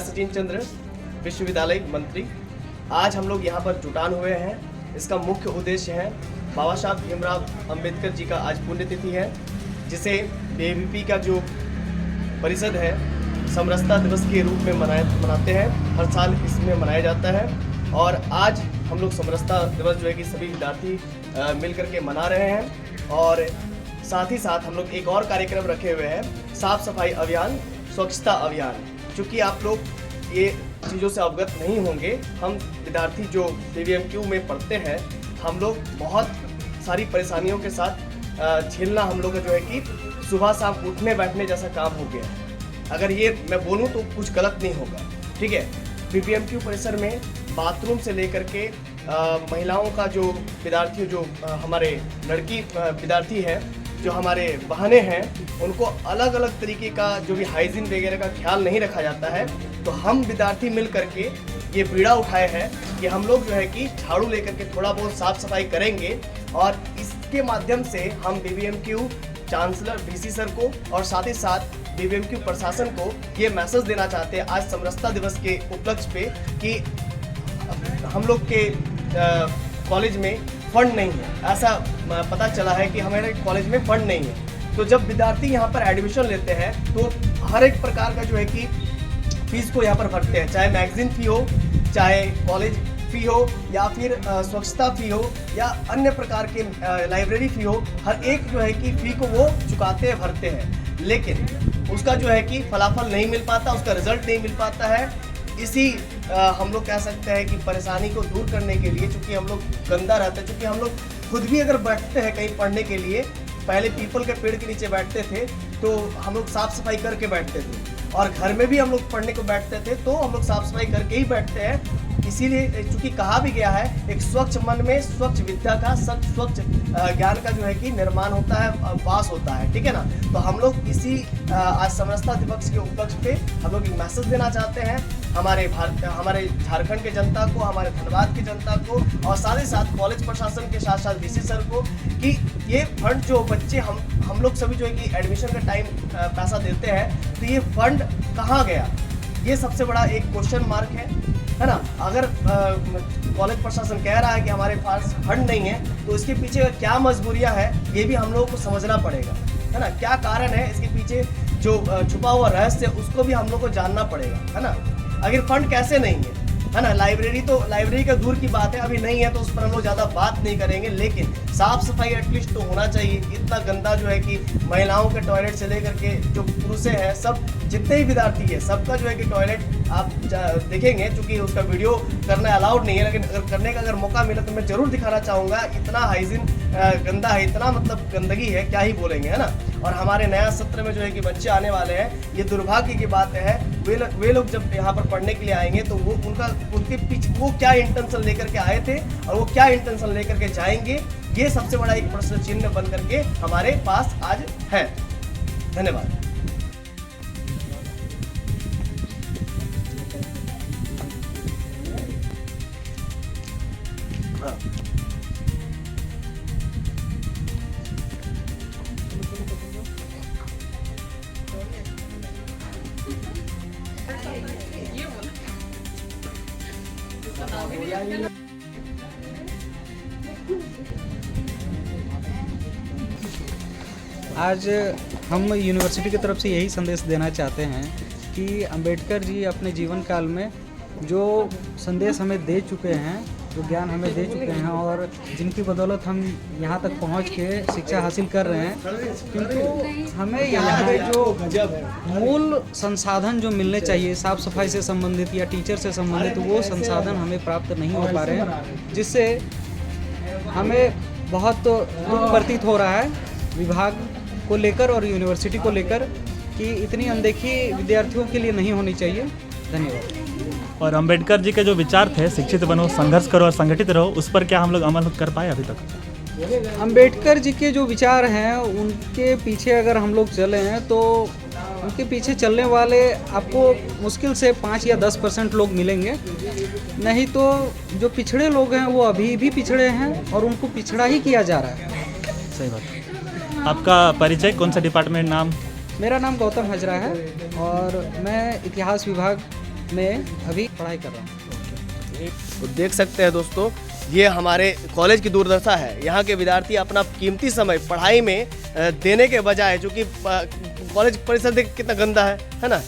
सचिन चंद्र विश्वविद्यालय मंत्री। आज हम लोग यहाँ पर जुटान हुए हैं। इसका मुख्य उद्देश्य है बाबा साहब भीमराव अंबेडकर जी का आज पुण्यतिथि है, जिसे एबीवीपी का जो परिषद है समरसता दिवस के रूप में मनाते हैं। हर साल इसमें मनाया जाता है और आज हम लोग समरसता दिवस जो है कि सभी विद्यार्थी मिल करके मना रहे हैं। और साथ ही साथ हम लोग एक और कार्यक्रम रखे हुए हैं, साफ सफाई अभियान, स्वच्छता अभियान। चूँकि आप लोग ये चीज़ों से अवगत नहीं होंगे, हम विद्यार्थी जो बीबीएमक्यू में पढ़ते हैं, हम लोग बहुत सारी परेशानियों के साथ झेलना हम लोग का जो है कि सुबह शाम उठने बैठने जैसा काम हो गया है। अगर ये मैं बोलूँ तो कुछ गलत नहीं होगा, ठीक है। बीबीएमक्यू परिसर में बाथरूम से लेकर के महिलाओं का जो विद्यार्थी जो हमारे लड़की विद्यार्थी हैं, जो हमारे बहनें हैं, उनको अलग अलग तरीके का जो भी हाइजीन वगैरह का ख्याल नहीं रखा जाता है। तो हम विद्यार्थी मिल करके ये बीड़ा उठाए हैं कि हम लोग जो है कि झाड़ू लेकर के थोड़ा बहुत साफ सफाई करेंगे और इसके माध्यम से हम बीबीएमक्यू चांसलर वीसी सर को और साथ ही साथ बीबीएमक्यू प्रशासन को ये मैसेज देना चाहते हैं आज समरसता दिवस के उपलक्ष्य पे कि हम लोग के कॉलेज में फंड नहीं है। ऐसा पता चला है कि हमारे कॉलेज में फंड नहीं है। तो जब विद्यार्थी यहाँ पर एडमिशन लेते हैं तो हर एक प्रकार का जो है कि फीस को यहाँ पर भरते हैं, चाहे मैगजीन फ़ी हो, चाहे कॉलेज फ़ी हो, या फिर स्वच्छता फ़ी हो, या अन्य प्रकार के लाइब्रेरी फ़ी हो। हर एक जो है कि फ़ी को वो चुकाते हैं, भरते हैं, लेकिन उसका जो है कि फलाफल नहीं मिल पाता, उसका रिजल्ट नहीं मिल पाता है। इसी हम लोग कह सकते हैं कि परेशानी को दूर करने के लिए, चूँकि हम लोग गंदा रहते हैं, चूँकि हम लोग खुद भी अगर बैठते हैं कहीं पढ़ने के लिए, पहले पीपल के पेड़ के नीचे बैठते थे तो हम लोग साफ़ सफाई करके बैठते थे, और घर में भी हम लोग पढ़ने को बैठते थे तो हम लोग साफ़ सफाई करके ही बैठते हैं। इसीलिए चूँकि कहा भी गया है, एक स्वच्छ मन में स्वच्छ विद्या का, स्वच्छ ज्ञान का जो है कि निर्माण होता है, वास होता है, ठीक है ना। तो हम लोग इसी आज समरसता दिवस के उपलक्ष्य पे हम लोग एक मैसेज देना चाहते हैं हमारे झारखंड के जनता को, हमारे धनबाद की जनता को, और साथ ही साथ कॉलेज प्रशासन के साथ साथ वीसी सर को कि ये फंड जो बच्चे हम लोग सभी जो है कि एडमिशन का टाइम पैसा देते हैं, तो ये फंड कहाँ गया, ये सबसे बड़ा एक क्वेश्चन मार्क है ना। अगर कॉलेज प्रशासन कह रहा है कि हमारे पास फंड नहीं है, तो इसके पीछे क्या मजबूरियां हैं ये भी हम लोगों को समझना पड़ेगा, है ना। क्या कारण है इसके पीछे, जो छुपा हुआ रहस्य है उसको भी हम लोग को जानना पड़ेगा, है ना। अगर फंड कैसे नहीं है ना, लाइब्रेरी का दूर की बात है, अभी नहीं है तो उस पर हम लोग ज़्यादा बात नहीं करेंगे, लेकिन साफ़ सफाई एटलीस्ट तो होना चाहिए। इतना गंदा जो है कि महिलाओं के टॉयलेट से लेकर के जो पुरुषें हैं, सब जितने ही विद्यार्थी है, सबका जो है कि टॉयलेट आप देखेंगे, चूँकि उसका वीडियो करना अलाउड नहीं है, लेकिन अगर करने का अगर मौका मिला तो मैं ज़रूर दिखाना चाहूँगा। इतना हाइजीन गंदा है, इतना मतलब गंदगी है, क्या ही बोलेंगे, है ना। और हमारे नया सत्र में जो है कि बच्चे आने वाले हैं, ये दुर्भाग्य की बात है। वे लोग जब यहाँ पर पढ़ने के लिए आएंगे तो उनके पीछे वो क्या इंटेंशन लेकर के आए थे और वो क्या इंटेंशन लेकर के जाएंगे, ये सबसे बड़ा एक प्रश्न चिन्ह बन करके हमारे पास आज है। धन्यवाद। आज हम यूनिवर्सिटी की तरफ से यही संदेश देना चाहते हैं कि अंबेडकर जी अपने जीवन काल में जो संदेश हमें दे चुके हैं, जो ज्ञान हमें दे चुके हैं, और जिनकी बदौलत हम यहाँ तक पहुँच के शिक्षा हासिल कर रहे हैं, किंतु हमें यहाँ पे जो मूल संसाधन जो मिलने चाहिए, साफ़ सफाई से संबंधित या टीचर से संबंधित, वो संसाधन हमें प्राप्त नहीं हो पा रहे हैं, जिससे हमें बहुत दुख प्रतीत हो रहा है विभाग को लेकर और यूनिवर्सिटी को लेकर कि इतनी अनदेखी विद्यार्थियों के लिए नहीं होनी चाहिए। धन्यवाद। और अंबेडकर जी के जो विचार थे, शिक्षित बनो, संघर्ष करो और संगठित रहो, उस पर क्या हम लोग अमल कर पाए अभी तक? अंबेडकर जी के जो विचार हैं उनके पीछे अगर हम लोग चले हैं तो उनके पीछे चलने वाले आपको मुश्किल से 5 या 10% लोग मिलेंगे, नहीं तो जो पिछड़े लोग हैं वो अभी भी पिछड़े हैं और उनको पिछड़ा ही किया जा रहा है। सही बात। आपका परिचय, कौन सा डिपार्टमेंट नाम? मेरा नाम गौतम हजरा है और मैं इतिहास विभाग में अभी पढ़ाई कर रहा हूँ। तो देख सकते हैं दोस्तों, ये हमारे कॉलेज की दुर्दशा है। यहाँ के विद्यार्थी अपना कीमती समय पढ़ाई में देने के बजाय, जो कि कॉलेज परिसर देख कितना गंदा है ना,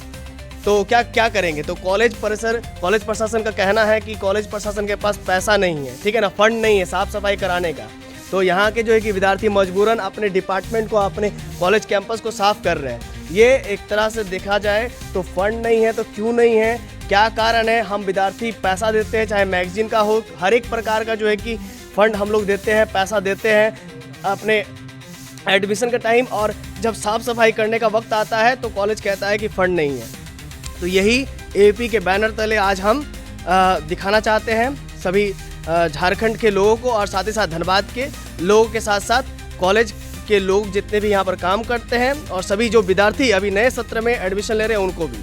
तो क्या करेंगे। तो कॉलेज प्रशासन का कहना है कि कॉलेज प्रशासन के पास पैसा नहीं है, ठीक है ना, फंड नहीं है साफ़ सफाई कराने का। तो यहाँ के जो है कि विद्यार्थी मजबूरन अपने डिपार्टमेंट को, अपने कॉलेज कैंपस को साफ़ कर रहे हैं। ये एक तरह से देखा जाए तो फंड नहीं है, तो क्यों नहीं है, क्या कारण है। हम विद्यार्थी पैसा देते हैं, चाहे मैगजीन का हो, हर एक प्रकार का जो है कि फंड हम लोग देते हैं, पैसा देते हैं अपने एडमिशन का टाइम, और जब साफ़ सफाई करने का वक्त आता है तो कॉलेज कहता है कि फ़ंड नहीं है। तो यही एपी के बैनर तले आज हम दिखाना चाहते हैं सभी झारखंड के लोगों को, और साथ ही साथ धनबाद के लोगों के साथ साथ कॉलेज के लोग जितने भी यहाँ पर काम करते हैं, और सभी जो विद्यार्थी अभी नए सत्र में एडमिशन ले रहे हैं उनको भी।